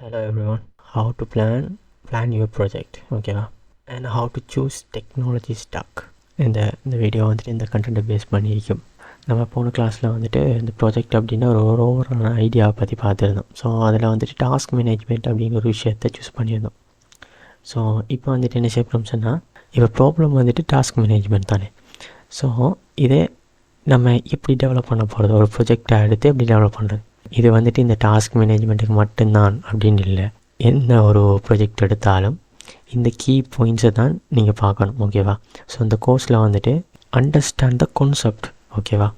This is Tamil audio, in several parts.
Hello everyone. How to plan your project, ஓகேவா? And how to choose technology stack. இந்த வீடியோ வந்துட்டு இந்த கண்டென்ட்டை பேஸ் பண்ணியிருக்கும். நம்ம போன கிளாஸில் வந்துட்டு இந்த ப்ராஜெக்ட் அப்படின்னா ஒரு ஓவரான ஐடியாவை பற்றி பார்த்துருந்தோம். ஸோ அதில் வந்துட்டு டாஸ்க் மேனேஜ்மெண்ட் அப்படிங்கிற ஒரு விஷயத்தை சூஸ் பண்ணியிருந்தோம். ஸோ இப்போ வந்துட்டு என்ன செய்யணும் சொன்னால், இப்போ ப்ராப்ளம் வந்துட்டு டாஸ்க் மேனேஜ்மெண்ட் தானே. ஸோ இதே நம்ம எப்படி டெவலப் பண்ண போகிறது, ஒரு ப்ரொஜெக்டை எடுத்து எப்படி டெவலப் பண்ணுறது, இது வந்துட்டு இந்த டாஸ்க் மேனேஜ்மெண்ட்டுக்கு மட்டும்தான் அப்படின்னு இல்லை. எந்த ஒரு ப்ரொஜெக்ட் எடுத்தாலும் இந்த கீ பாயிண்ட்ஸை தான் நீங்கள் பார்க்கணும், ஓகேவா? ஸோ இந்த கோர்ஸில் வந்துட்டு அண்டர்ஸ்டாண்ட் த கான்செப்ட், ஓகேவா?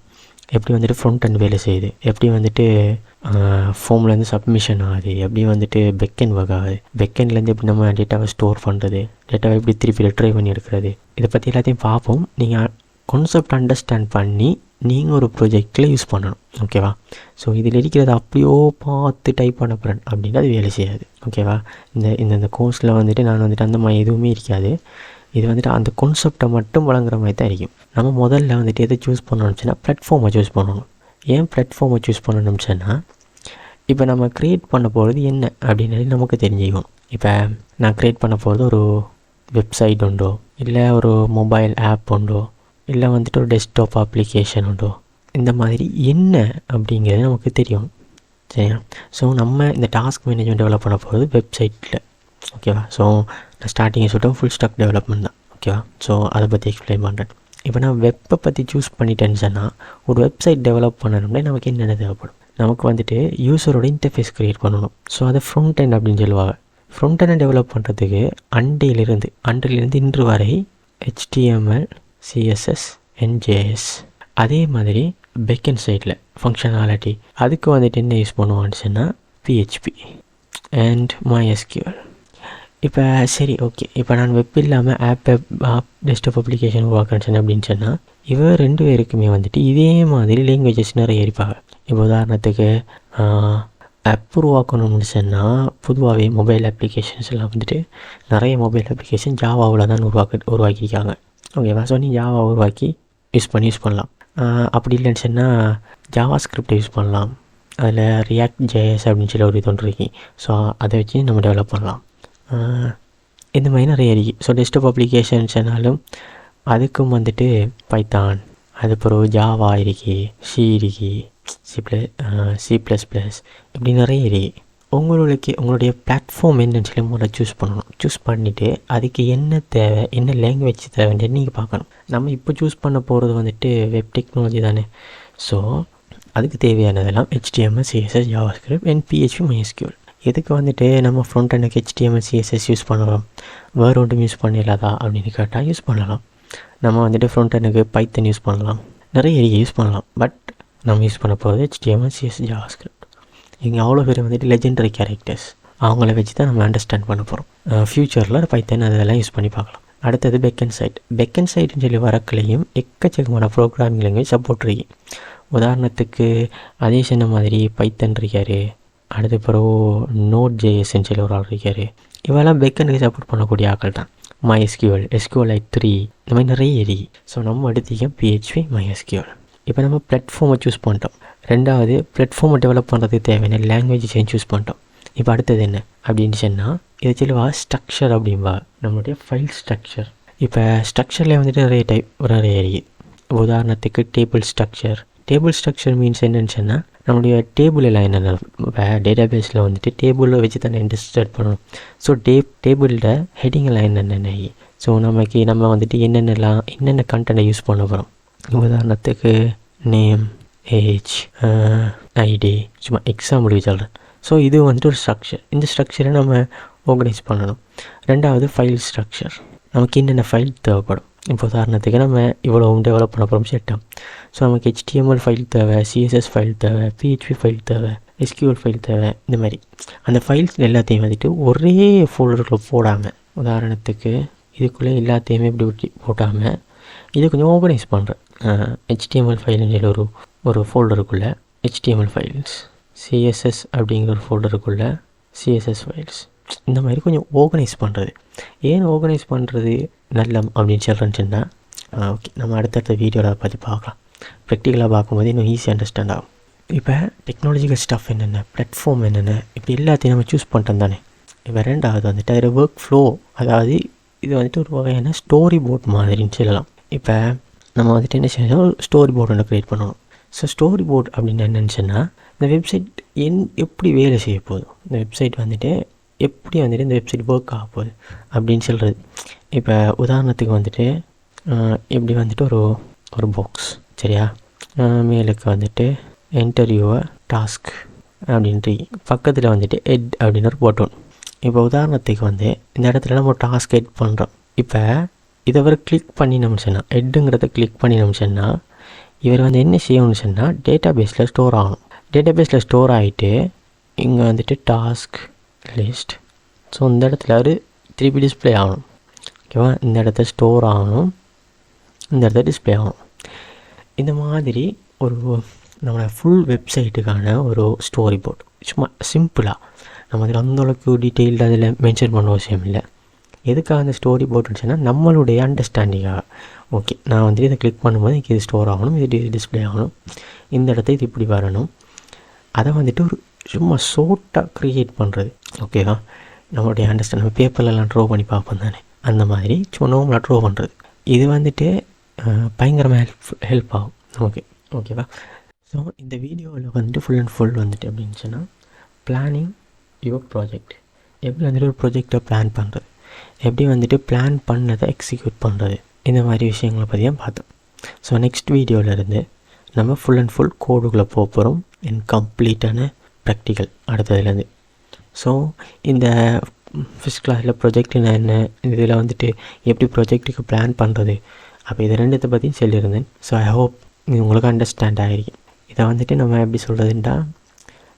எப்படி வந்துட்டு ஃப்ரண்ட் அண்ட் வேலை செய்யுது, எப்படி வந்துட்டு ஃபார்ம்லேருந்து சப்மிஷன் ஆகுது, எப்படி வந்துட்டு பெக்கெண்ட் ஒர்க் ஆகுது, பெக்கெண்ட்லேருந்து எப்படி நம்ம டேட்டாவை ஸ்டோர் பண்ணுறது, டேட்டாவை எப்படி திருப்பி ரிட்ரைவ் பண்ணி எடுக்கிறது, இதை பற்றி எல்லாத்தையும் பார்ப்போம். நீங்கள் கான்செப்ட் அண்டர்ஸ்டாண்ட் பண்ணி நீங்கள் ஒரு ப்ரொஜெக்டில் யூஸ் பண்ணணும், ஓகேவா? ஸோ இதில் இருக்கிறத அப்படியோ பார்த்து டைப் பண்ண போகிறேன் அப்படின்னா அது வேலை செய்யாது, ஓகேவா? இந்த கோர்ஸில் வந்துட்டு நான் வந்துட்டு அந்த மாதிரி எதுவுமே இருக்காது. இது வந்துட்டு அந்த கான்செப்டை மட்டும் வழங்குற மாதிரி தான் இருக்கும். நம்ம முதல்ல வந்துட்டு எதை சூஸ் பண்ணணும்னு சொன்னால் பிளாட்ஃபார்மை சூஸ் பண்ணணும். ஏன் பிளாட்ஃபார்மை சூஸ் பண்ணணும்னு சொன்னால், இப்போ நம்ம க்ரியேட் பண்ண போகிறது என்ன அப்படின்னு நமக்கு தெரிஞ்சுக்கணும். இப்போ நான் க்ரியேட் பண்ண போகிறது ஒரு வெப்சைட் உண்டோ, இல்லை ஒரு மொபைல் ஆப் உண்டோ, இல்லை வந்துட்டு ஒரு டெஸ்க்டாப் அப்ளிகேஷன் உண்டோ, இந்த மாதிரி என்ன அப்படிங்கிறது நமக்கு தெரியும், சரியா? ஸோ நம்ம இந்த டாஸ்க் மேனேஜ்மெண்ட் டெவலப் பண்ண போகிறது வெப்சைட்டில், ஓகேவா? ஸோ நான் ஸ்டார்டிங்கை சொல்லிட்டேன், ஃபுல் ஸ்டாக் டெவலப்மெண்ட் தான், ஓகேவா? ஸோ அதை பற்றி எக்ஸ்பிளைன் பண்ணுறேன். இப்போ நான் வெப்பை பற்றி சூஸ் பண்ணிட்டேன்னு சொன்னால், ஒரு வெப்சைட் டெவலப் பண்ணணும்னா நமக்கு என்னென்ன தேவைப்படும்? நமக்கு வந்துட்டு யூஸரோட இன்டர்ஃபேஸ் க்ரியேட் பண்ணணும். ஸோ அதை ஃப்ரண்ட் எண்ட் அப்படின்னு சொல்லுவாங்க. ஃப்ரண்ட் எண்ட் டெவலப் பண்ணுறதுக்கு அன்றிலிருந்து இன்று வரை HTML, CSS, NJS. அதே மாதிரி பேக்கெண்ட் சைடில் ஃபங்க்ஷனாலிட்டி அதுக்கு வந்துட்டு என்ன யூஸ் பண்ணுவான்னு சொன்னால் PHP அண்ட் MySQL. இப்போ சரி, ஓகே, இப்போ நான் வெப் இல்லாமல் ஆப் டெஸ்க்டாப் அப்ளிகேஷன் உருவாக்குறேன் அப்படின்னு சொன்னால், இவ ரெண்டு பேருக்குமே வந்துட்டு இதே மாதிரி லாங்குவேஜஸ் நிறைய இருப்பாங்க. இப்போ உதாரணத்துக்கு ஆப் உருவாக்கணும்னு சொன்னால், பொதுவாகவே மொபைல் அப்ளிகேஷன்ஸ் எல்லாம் வந்துட்டு நிறைய மொபைல் அப்ளிகேஷன் ஜாவாவில் தான் உருவாக்கியிருக்காங்க, ஓகேவா? ஸோ நீ ஜாவா உருவாக்கி யூஸ் பண்ணலாம். அப்படி இல்லைன்னு சொன்னால் ஜாவா ஸ்கிரிப்டை யூஸ் பண்ணலாம். அதில் ரியாக்ட் JS அப்படின்னு சொல்லி ஒரு இது ஒன்று இருக்கு. ஸோ அதை வச்சு நம்ம டெவலப் பண்ணலாம். இந்த மாதிரி நிறைய இருக்குது. ஸோ டெஸ்க்டாப் அப்ளிகேஷன்ஸ்னாலும் அதுக்கும் வந்துட்டு பைத்தான், அதுக்கப்புறம் ஜாவா இருக்கு, C இருக்கு, C++, இப்படி நிறைய இருக்குது. உங்களுடைய பிளாட்ஃபார்ம் என்னன்னு சொல்லி முதல்ல சூஸ் பண்ணணும். சூஸ் பண்ணிவிட்டு அதுக்கு என்ன தேவை, என்ன லாங்குவேஜ் தேவைன்னு நீங்கள் பார்க்கணும். நம்ம இப்போ சூஸ் பண்ண போகிறது வந்துட்டு வெப் டெக்னாலஜி தானே. ஸோ அதுக்கு தேவையானதெல்லாம் HTML, CSS, JavaScript and PHP, MySQL. இதுக்கு வந்துட்டு நம்ம ஃப்ரண்ட் எண்டுக்கு HTML, CSS யூஸ் பண்ணலாம், வேறு ஒன்றும் யூஸ் பண்ணிடலாதா அப்படின்னு கேட்டால் யூஸ் பண்ணலாம். நம்ம வந்துட்டு ஃப்ரண்ட் எண்டுக்கு பைத்தன் யூஸ் பண்ணலாம், நிறைய யூஸ் பண்ணலாம். பட் நம்ம யூஸ் பண்ண போகிறது HTML, CSS, JavaScript. இங்கே அவ்வளோ பேர் வந்துட்டு லெஜெண்டரி கேரக்டர்ஸ், அவங்கள வச்சு தான் நம்ம அண்டர்ஸ்டாண்ட் பண்ண போகிறோம். ஃப்யூச்சரில் பைத்தன் அதெல்லாம் யூஸ் பண்ணி பார்க்கலாம். அடுத்தது பேக்கெண்ட் சைட்னு சொல்லி வரக்குலையும் எக்கச்சக்கமான ப்ரோக்ராமிங் லாங்குவேஜ் சப்போர்ட் இருக்கு. உதாரணத்துக்கு அதே சொன்ன மாதிரி பைத்தன் இருக்கார், அடுத்த பிறகு Node.js சொல்லி ஒரு ஆள் இருக்கார். இவெல்லாம் பேக்கெண்டுக்கு சப்போர்ட் பண்ணக்கூடிய ஆக்கள் தான். MySQL, SQLite 3, இந்த மாதிரி நிறைய இருக்கு. ஸோ நம்ம எடுத்திக்க PHP, MySQL. இப்போ நம்ம பிளாட்ஃபார்மை சூஸ் பண்ணிட்டோம். ரெண்டாவது, பிளாட்ஃபார்மை டெவலப் பண்ணுறதுக்கு தேவையான லாங்குவேஜ் சூஸ் பண்ணிட்டோம். இப்போ அடுத்தது என்ன அப்படின்னு சொன்னால், இதை சொல்லுவா ஸ்ட்ரக்சர் அப்படின்பா, நம்மளுடைய ஃபைல் ஸ்ட்ரக்சர். இப்போ ஸ்ட்ரக்சரில் வந்துட்டு நிறைய இருக்குது. உதாரணத்துக்கு டேபிள் ஸ்ட்ரக்சர் மீன்ஸ் என்னன்னு சொன்னால், நம்மளுடைய டேபிள் எல்லாம் என்னென்ன, இப்போ டேட்டா பேஸில் வந்துட்டு டேபிளில் வச்சு தானே இன்டர்ஸ்டேட் பண்ணணும். ஸோ டேபிளில் ஹெட்டிங் எல்லாம் என்னென்ன, ஸோ நம்ம வந்துட்டு என்னென்ன கண்டென்ட்டை யூஸ் பண்ண போகிறோம். உதாரணத்துக்கு நேம், ஏஜ், ஐடி, சும்மா எக்ஸாம்பிளுக்கு சொல்கிறேன். ஸோ இது வந்துட்டு ஒரு ஸ்ட்ரக்சர். இந்த ஸ்ட்ரக்சரை நம்ம ஆர்கனைஸ் பண்ணணும். ரெண்டாவது ஃபைல் ஸ்ட்ரக்சர், நமக்கு என்னென்ன ஃபைல் தேவைப்படும். இப்போ உதாரணத்துக்கு நம்ம இவ்வளோ டெவலப் பண்ண போகிறோம் செட்டாக. ஸோ நமக்கு HTML ஃபைல் தேவை, CSS ஃபைல் தேவை, PHP ஃபைல் தேவை, SQL ஃபைல் தேவை. இந்த மாதிரி அந்த ஃபைல்ஸ் எல்லாத்தையும் வந்துட்டு ஒரே ஃபோல்டருக்குள்ளே போடாமல், உதாரணத்துக்கு இதுக்குள்ளே எல்லாத்தையுமே இப்படி போட்டாமல் இதை கொஞ்சம் ஆர்கனைஸ் பண்ணுறேன். HTML ஃபைல்னு ஒரு ஃபோல்டருக்குள்ளே HTML ஃபைல்ஸ், CSS அப்படிங்கிற ஒரு ஃபோல்டருக்குள்ளே CSS ஃபைல்ஸ், இந்த மாதிரி கொஞ்சம் ஆர்கனைஸ் பண்ணுறது. ஏன் ஆர்கனைஸ் பண்ணுறது நல்ல அப்படின்னு சொல்கிறேன்னு சொன்னால், ஓகே, நம்ம அடுத்தடுத்த வீடியோவில் பற்றி பார்க்கலாம். ப்ராக்டிக்கலாக பார்க்கும்போது இன்னும் ஈஸியாக அண்டர்ஸ்டாண்ட் ஆகும். இப்போ டெக்னாலஜிக்கல் ஸ்டஃப் என்னென்ன, பிளாட்ஃபார்ம் என்னென்ன, இப்படி எல்லாத்தையும் நம்ம சூஸ் பண்ணிட்டோம் தானே. இப்போ ரெண்டாவது வந்துட்டு அதில் ஒர்க் ஃப்ளோ, அதாவது இது வந்துட்டு ஒரு வகையான ஸ்டோரி போர்ட் மாதிரின்னு சொல்லலாம். இப்போ நம்ம வந்துட்டு என்ன செய்யணும், ஸ்டோரி போர்டு ஒன்று க்ரியேட் பண்ணணும். ஸோ ஸ்டோரி போர்ட் அப்படின்னு என்னென்னு சொன்னால், இந்த வெப்சைட் எப்படி வேலை செய்ய போகுது, இந்த வெப்சைட் வந்துட்டு எப்படி வந்துட்டு இந்த வெப்சைட் ஒர்க் ஆக போகுது அப்படின்னு சொல்கிறது. இப்போ உதாரணத்துக்கு வந்துட்டு இப்படி வந்துட்டு ஒரு பாக்ஸ் சரியா, மேலுக்கு வந்துட்டு இன்டர்வியூவை டாஸ்க் அப்படின்ட்டு பக்கத்தில் வந்துட்டு எட் அப்படின்னு ஒரு போட்டோம். இப்போ உதாரணத்துக்கு வந்து இந்த இடத்துல நம்ம டாஸ்க் எட் பண்ணுறோம். இப்போ இதை வரை கிளிக் பண்ணினோம்னு சொன்னால், எட்டுங்கிறத கிளிக் பண்ணினோம்னு சொன்னால் இவர் வந்து என்ன செய்யணும்னு சொன்னால் டேட்டா பேஸில் ஸ்டோர் ஆகணும். டேட்டா பேஸில் ஸ்டோர் ஆகிட்டு இங்கே வந்துட்டு டாஸ்க் லிஸ்ட், ஸோ இந்த இடத்துல ஒரு திருப்பி டிஸ்பிளே ஆகணும். ஓகேவா, இந்த இடத்த ஸ்டோர் ஆகணும், இந்த இடத்த டிஸ்பிளே ஆகணும். இந்த மாதிரி ஒரு நம்மளோட ஃபுல் வெப்சைட்டுக்கான ஒரு ஸ்டோரி போர்ட், சும்மா சிம்பிளாக நம்ம அதில் அந்தளவுக்கு டீட்டெயில்டு அதில் மென்ஷன் பண்ண அவசியம் இல்லை. எதுக்காக அந்த ஸ்டோரி போட்டுச்சுன்னா நம்மளுடைய அண்டர்ஸ்டாண்டிங்காக. ஓகே, நான் வந்துட்டு இதை கிளிக் பண்ணும்போது இது ஸ்டோர் ஆகணும், இது டிஸ்பிளே ஆகணும், இந்த இடத்த இது இப்படி வரணும், அதை வந்துட்டு ஒரு சும்மா ஷோர்ட்டாக க்ரியேட் பண்ணுறது. ஓகேவா, நம்மளுடைய அண்டர்ஸ்டாண்ட் நம்ம பேப்பர்லலாம் ட்ரா பண்ணி பார்ப்போம் தானே, அந்த மாதிரி சும்மா நார்மலாக ட்ரா பண்ணுறது. இது வந்துட்டு பயங்கரமாக ஹெல்ப் ஆகும் நமக்கு. ஓகேவா, ஸோ இந்த வீடியோவில் வந்துட்டு ஃபுல் அண்ட் ஃபுல் வந்துட்டு அப்படின்னு சொன்னால் பிளானிங் யுவர் ப்ராஜெக்ட், எப்படி வந்துட்டு ஒரு ப்ராஜெக்டை பிளான் பண்ணுறது, எப்படி வந்துட்டு பிளான் பண்ணதை எக்ஸிக்யூட் பண்ணுறது, இந்த மாதிரி விஷயங்களை பற்றி தான் பார்த்தோம். ஸோ நெக்ஸ்ட் வீடியோவிலேருந்து நம்ம ஃபுல் அண்ட் ஃபுல் கோடுக்குள்ளே போக போகிறோம், அண்ட் கம்ப்ளீட்டான ப்ராக்டிக்கல் அடுத்ததுலேருந்து. ஸோ இந்த ஃபஸ்ட் கிளாஸில் ப்ரொஜெக்ட்னா என்ன, இதில் வந்துட்டு எப்படி ப்ரொஜெக்ட்டுக்கு பிளான் பண்ணுறது, அப்போ இதை ரெண்டுத்தை பற்றியும் சொல்லியிருந்தேன். ஸோ ஐ ஹோப் இது உங்களுக்கு அண்டர்ஸ்டாண்ட் ஆகிருக்கும். இதை வந்துட்டு நம்ம எப்படி சொல்கிறதுன்றா,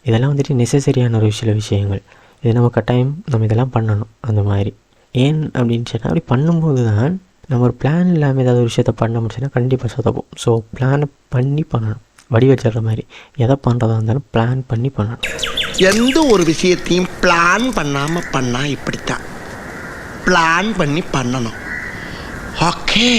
இதெல்லாம் வந்துட்டு நெசசரியான ஒரு சில விஷயங்கள், இது நம்ம கட்டாயம் நம்ம இதெல்லாம் பண்ணணும். அந்த மாதிரி ஏன் அப்படின்னு சொன்னால், அப்படி பண்ணும்போது தான் நம்ம ஒரு பிளான் இல்லாமல் ஏதாவது ஒரு விஷயத்த பண்ண முடிச்சுன்னா கண்டிப்பாக சொதப்போம். ஸோ பிளானை பண்ணி பண்ணணும், வடிவச்சிடுற மாதிரி எதை பண்ணுறதா இருந்தாலும் பிளான் பண்ணி பண்ணணும். எந்த ஒரு விஷயத்தையும் பிளான் பண்ணாமல் பண்ணால் இப்படித்தான், பிளான் பண்ணி பண்ணணும். ஓகே.